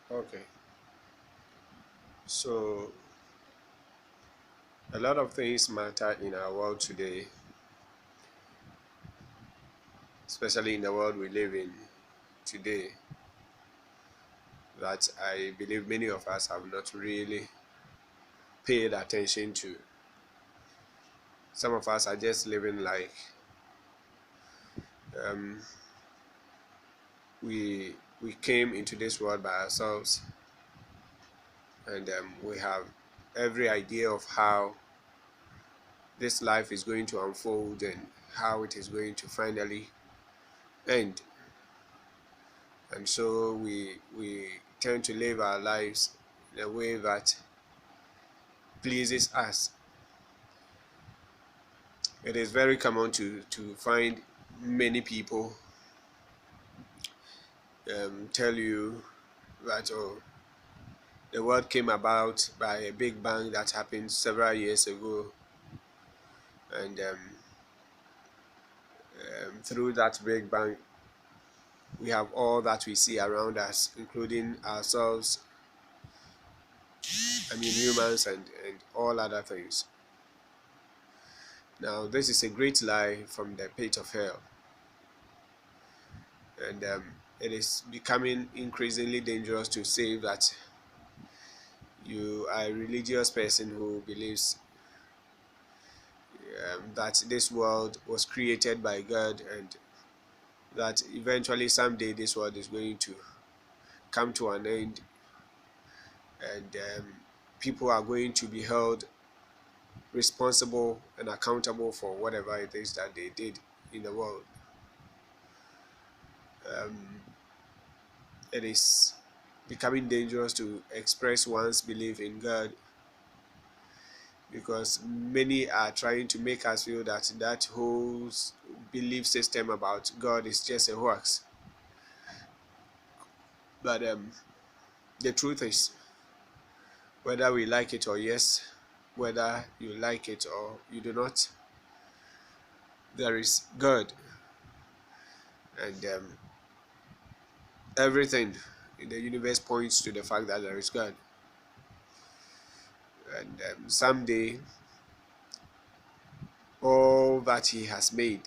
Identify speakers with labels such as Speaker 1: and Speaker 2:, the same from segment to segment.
Speaker 1: Okay, so a lot of things matter in our world today, especially in the world we live in today, that I believe many of us have not really paid attention to. Some of us are just living like um, we came into this world by ourselves, and we have every idea of how this life is going to unfold and how it is going to finally end. And so we tend to live our lives in a way that pleases us. It is very common to find many people tell you that, oh, the world came about by a big bang that happened several years ago, and through that big bang we have all that we see around us, including ourselves, I mean humans, and all other things. Now this is a great lie from the pit of hell, and it is becoming increasingly dangerous to say that you are a religious person who believes that this world was created by God, and that eventually someday this world is going to come to an end, and people are going to be held responsible and accountable for whatever it is that they did in the world. Um, it is becoming dangerous to express one's belief in God, because many are trying to make us feel that that whole belief system about God is just a hoax. But the truth is, whether we like it or yes, whether you like it or you do not, there is God, and everything in the universe points to the fact that there is God. And someday, all that He has made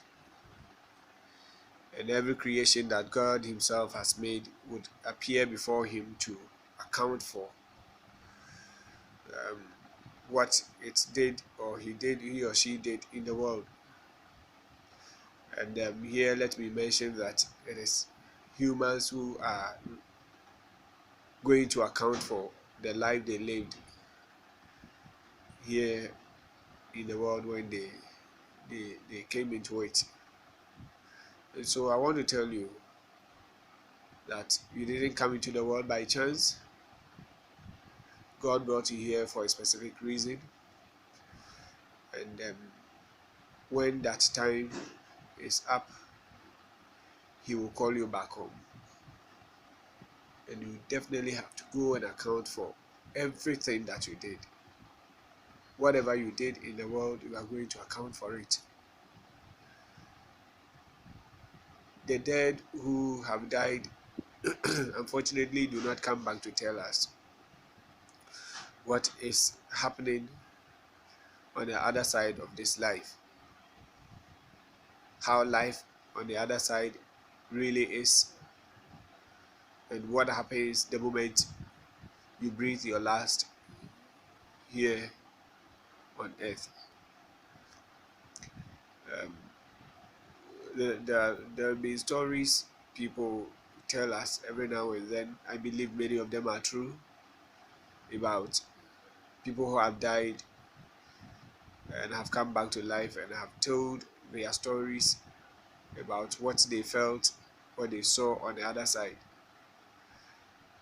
Speaker 1: and every creation that God Himself has made would appear before Him to account for um, what it did, or he or she did in the world. And here, let me mention that it is humans who are going to account for the life they lived here in the world when they came into it. And so I want to tell you that you didn't come into the world by chance. God brought you here for a specific reason, and when that time is up, He will call you back home, and you definitely have to go and account for everything that you did. Whatever you did in the world, you are going to account for it. The dead who have died unfortunately do not come back to tell us what is happening on the other side of this life, how life on the other side really is, and what happens the moment you breathe your last here on earth. Um, there have been stories people tell us every now and then. I believe many of them are true, about people who have died and have come back to life and have told their stories about what they felt, what they saw on the other side.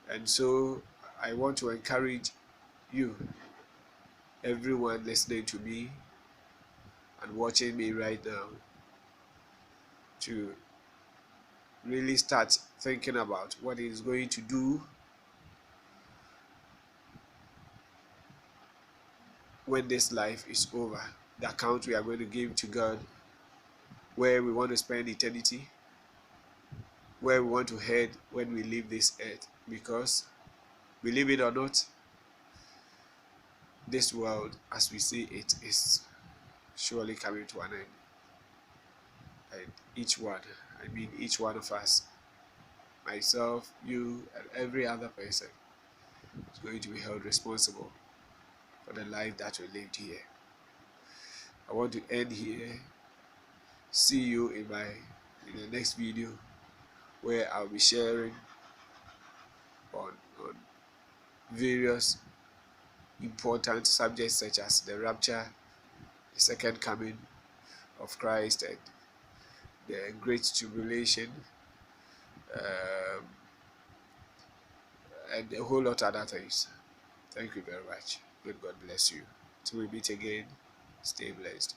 Speaker 1: And so I want to encourage you, everyone listening to me and watching me right now, to really start thinking about what is going to do when this life is over, the account we are going to give to God, where we want to spend eternity, where we want to head when we leave this earth. Because Believe it or not, this world as we see it is surely coming to an end. And each one of us, myself, you, and every other person, is going to be held responsible for the life that we lived here. I want to end here. See you in the next video, where I'll be sharing on various important subjects such as the rapture, the second coming of Christ, and the great tribulation, um, and a whole lot of other things. Thank you very much. Good God bless you. Till we meet again, stay blessed.